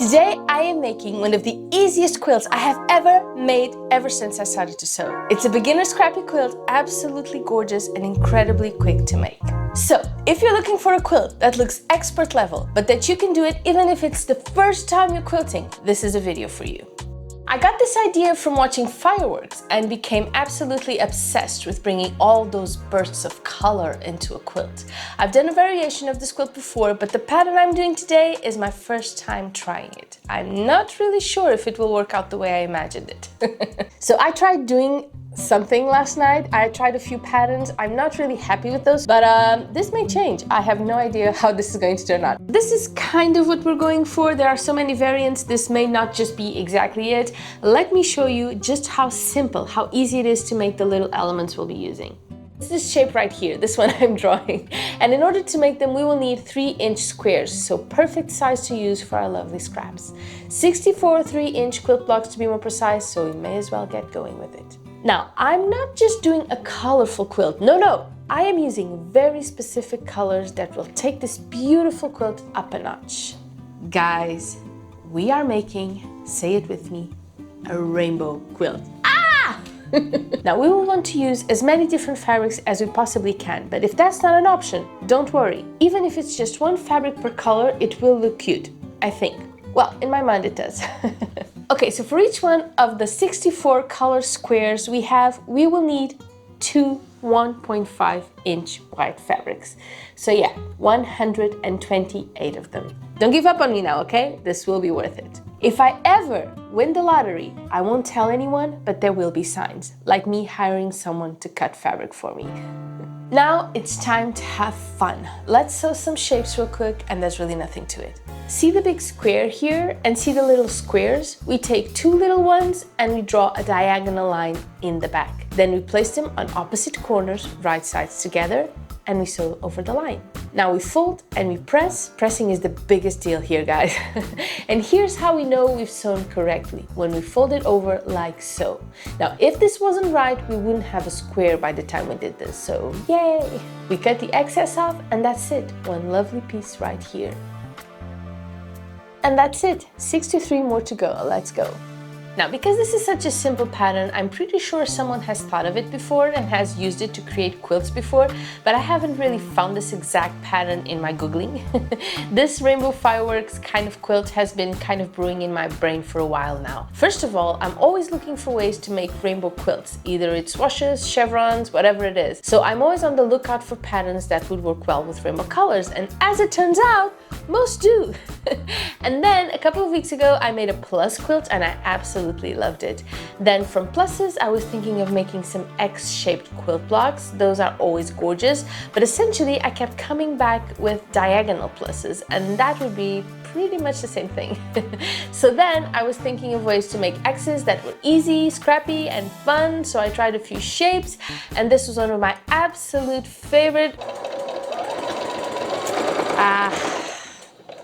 Today I am making one of the easiest quilts I have ever made ever since I started to sew. It's a beginner scrappy quilt, absolutely gorgeous and incredibly quick to make. So, if you're looking for a quilt that looks expert level, but that you can do it even if it's the first time you're quilting, this is a video for you. I got this idea from watching fireworks and became absolutely obsessed with bringing all those bursts of color into a quilt. I've done a variation of this quilt before, but the pattern I'm doing today is my first time trying it. I'm not really sure if it will work out the way I imagined it. So I tried doing something last night. I tried a few patterns. I'm not really happy with those, but this may change. I have no idea how this is going to turn out. This is kind of what we're going for. There are so many variants. This may not just be exactly it. Let me show you just how simple, how easy it is to make the little elements we'll be using. It's this shape right here, this one I'm drawing. And in order to make them, we will need 3-inch squares, so perfect size to use for our lovely scraps. 64 3-inch quilt blocks to be more precise, so we may as well get going with it. Now, I'm not just doing a colorful quilt. No, I am using very specific colors that will take this beautiful quilt up a notch. Guys, we are making, say it with me, a rainbow quilt. Ah! Now, we will want to use as many different fabrics as we possibly can, but if that's not an option, don't worry. Even if it's just one fabric per color, it will look cute, I think. Well, in my mind it does. Okay, so for each one of the 64 color squares we will need 2 1.5-inch white fabrics. So yeah, 128 of them. Don't give up on me now, okay? This will be worth it. If I ever win the lottery, I won't tell anyone, but there will be signs, like me hiring someone to cut fabric for me. Now it's time to have fun. Let's sew some shapes real quick, and there's really nothing to it. See the big square here and see the little squares? We take 2 little ones and we draw a diagonal line in the back. Then we place them on opposite corners, right sides together, and we sew over the line. Now we fold and we press. Pressing is the biggest deal here, guys. And here's how we know we've sewn correctly, when we fold it over like so. Now, if this wasn't right, we wouldn't have a square by the time we did this, so yay! We cut the excess off and that's it. One lovely piece right here. And that's it, 63 more to go, let's go. Now, because this is such a simple pattern, I'm pretty sure someone has thought of it before and has used it to create quilts before, but I haven't really found this exact pattern in my Googling. This rainbow fireworks kind of quilt has been kind of brewing in my brain for a while now. First of all, I'm always looking for ways to make rainbow quilts, either it's washes, chevrons, whatever it is. So I'm always on the lookout for patterns that would work well with rainbow colors, and as it turns out, most do. And then a couple of weeks ago, I made a plus quilt and I absolutely loved it. Then from pluses, I was thinking of making some X-shaped quilt blocks. Those are always gorgeous, but essentially I kept coming back with diagonal pluses, and that would be pretty much the same thing. So then I was thinking of ways to make X's that were easy, scrappy, and fun, so I tried a few shapes, and this was one of my absolute favorite.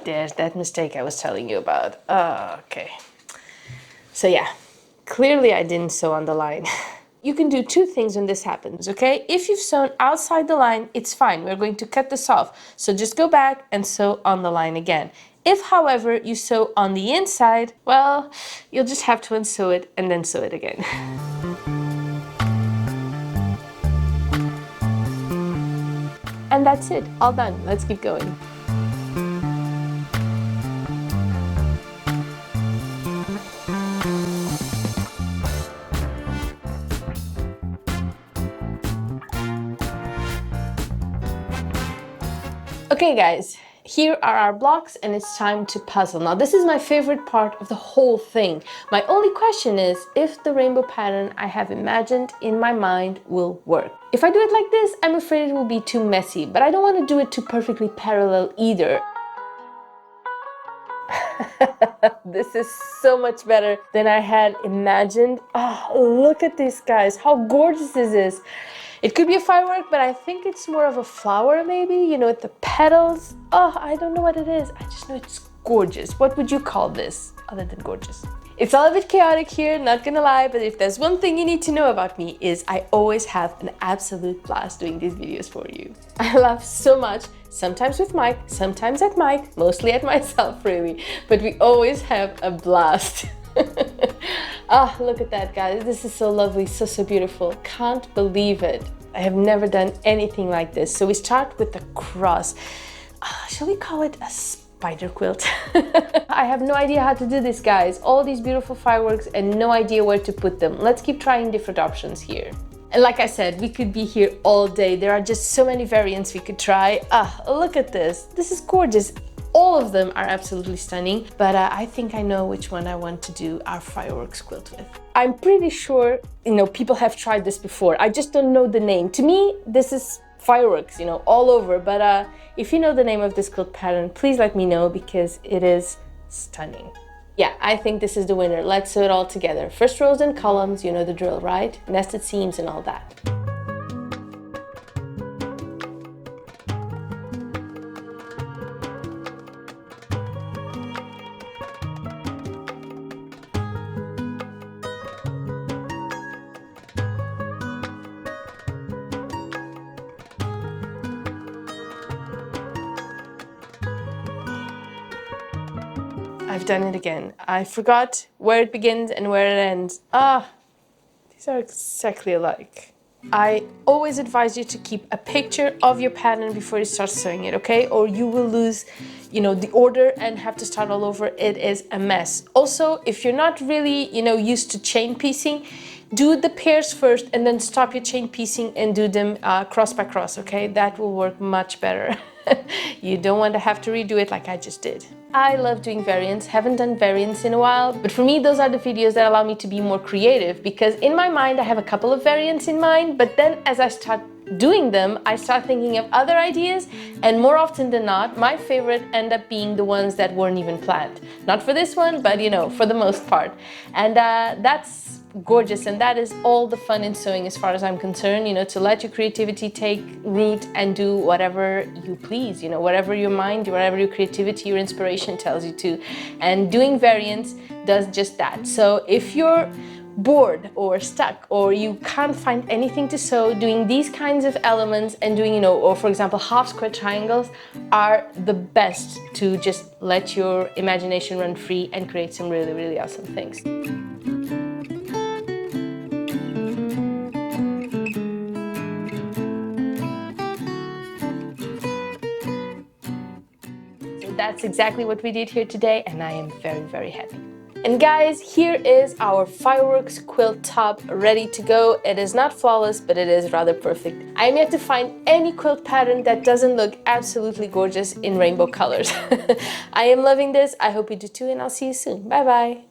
There's that mistake I was telling you about. Oh, okay. So yeah, clearly I didn't sew on the line. You can do 2 things when this happens, okay? If you've sewn outside the line, it's fine. We're going to cut this off. So just go back and sew on the line again. If, however, you sew on the inside, well, you'll just have to unsew it and then sew it again. And that's it, all done. Let's keep going. Okay guys, here are our blocks and it's time to puzzle. Now this is my favorite part of the whole thing. My only question is if the rainbow pattern I have imagined in my mind will work. If I do it like this, I'm afraid it will be too messy, but I don't want to do it too perfectly parallel either. This is so much better than I had imagined. Oh, look at this, guys. How gorgeous is this? It could be a firework, but I think it's more of a flower maybe, you know, with the petals. Oh, I don't know what it is. I just know it's gorgeous. What would you call this other than gorgeous? It's all a bit chaotic here, not gonna lie, but if there's one thing you need to know about me is I always have an absolute blast doing these videos for you. I laugh so much, sometimes with Mike, sometimes at Mike, mostly at myself really, but we always have a blast. Ah, look at that, guys. This is so lovely, so beautiful. Can't believe it. I have never done anything like this. So we start with the cross. Shall we call it a spider quilt? I have no idea how to do this, guys. All these beautiful fireworks and no idea where to put them. Let's keep trying different options here. And like I said, we could be here all day. There are just so many variants we could try. Look at this. This is gorgeous. All of them are absolutely stunning, but I think I know which one I want to do our fireworks quilt with. I'm pretty sure, people have tried this before. I just don't know the name. To me, this is fireworks, all over, but if you know the name of this quilt pattern, please let me know because it is stunning. Yeah, I think this is the winner. Let's sew it all together. First rows and columns, you know the drill, right? Nested seams and all that. I've done it again. I forgot where it begins and where it ends. These are exactly alike. I always advise you to keep a picture of your pattern before you start sewing it, okay? Or you will lose, the order and have to start all over. It is a mess. Also, if you're not really, used to chain piecing, do the pairs first and then stop your chain piecing and do them cross by cross, okay? That will work much better. You don't want to have to redo it like I just did. I love doing variants, haven't done variants in a while, but for me those are the videos that allow me to be more creative because in my mind I have a couple of variants in mind, but then as I start doing them, I start thinking of other ideas, and more often than not, my favorite end up being the ones that weren't even planned. Not for this one, but for the most part. And that's gorgeous, and that is all the fun in sewing as far as I'm concerned, to let your creativity take root and do whatever you please, whatever your mind, whatever your creativity, your inspiration tells you to. And doing variants does just that. So if you're bored or stuck or you can't find anything to sew, doing these kinds of elements and doing, or for example, half square triangles are the best to just let your imagination run free and create some really awesome things. So that's exactly what we did here today, and I am very happy. And guys, here is our fireworks quilt top ready to go. It is not flawless, but it is rather perfect. I'm yet to find any quilt pattern that doesn't look absolutely gorgeous in rainbow colors. I am loving this. I hope you do too, and I'll see you soon. Bye bye.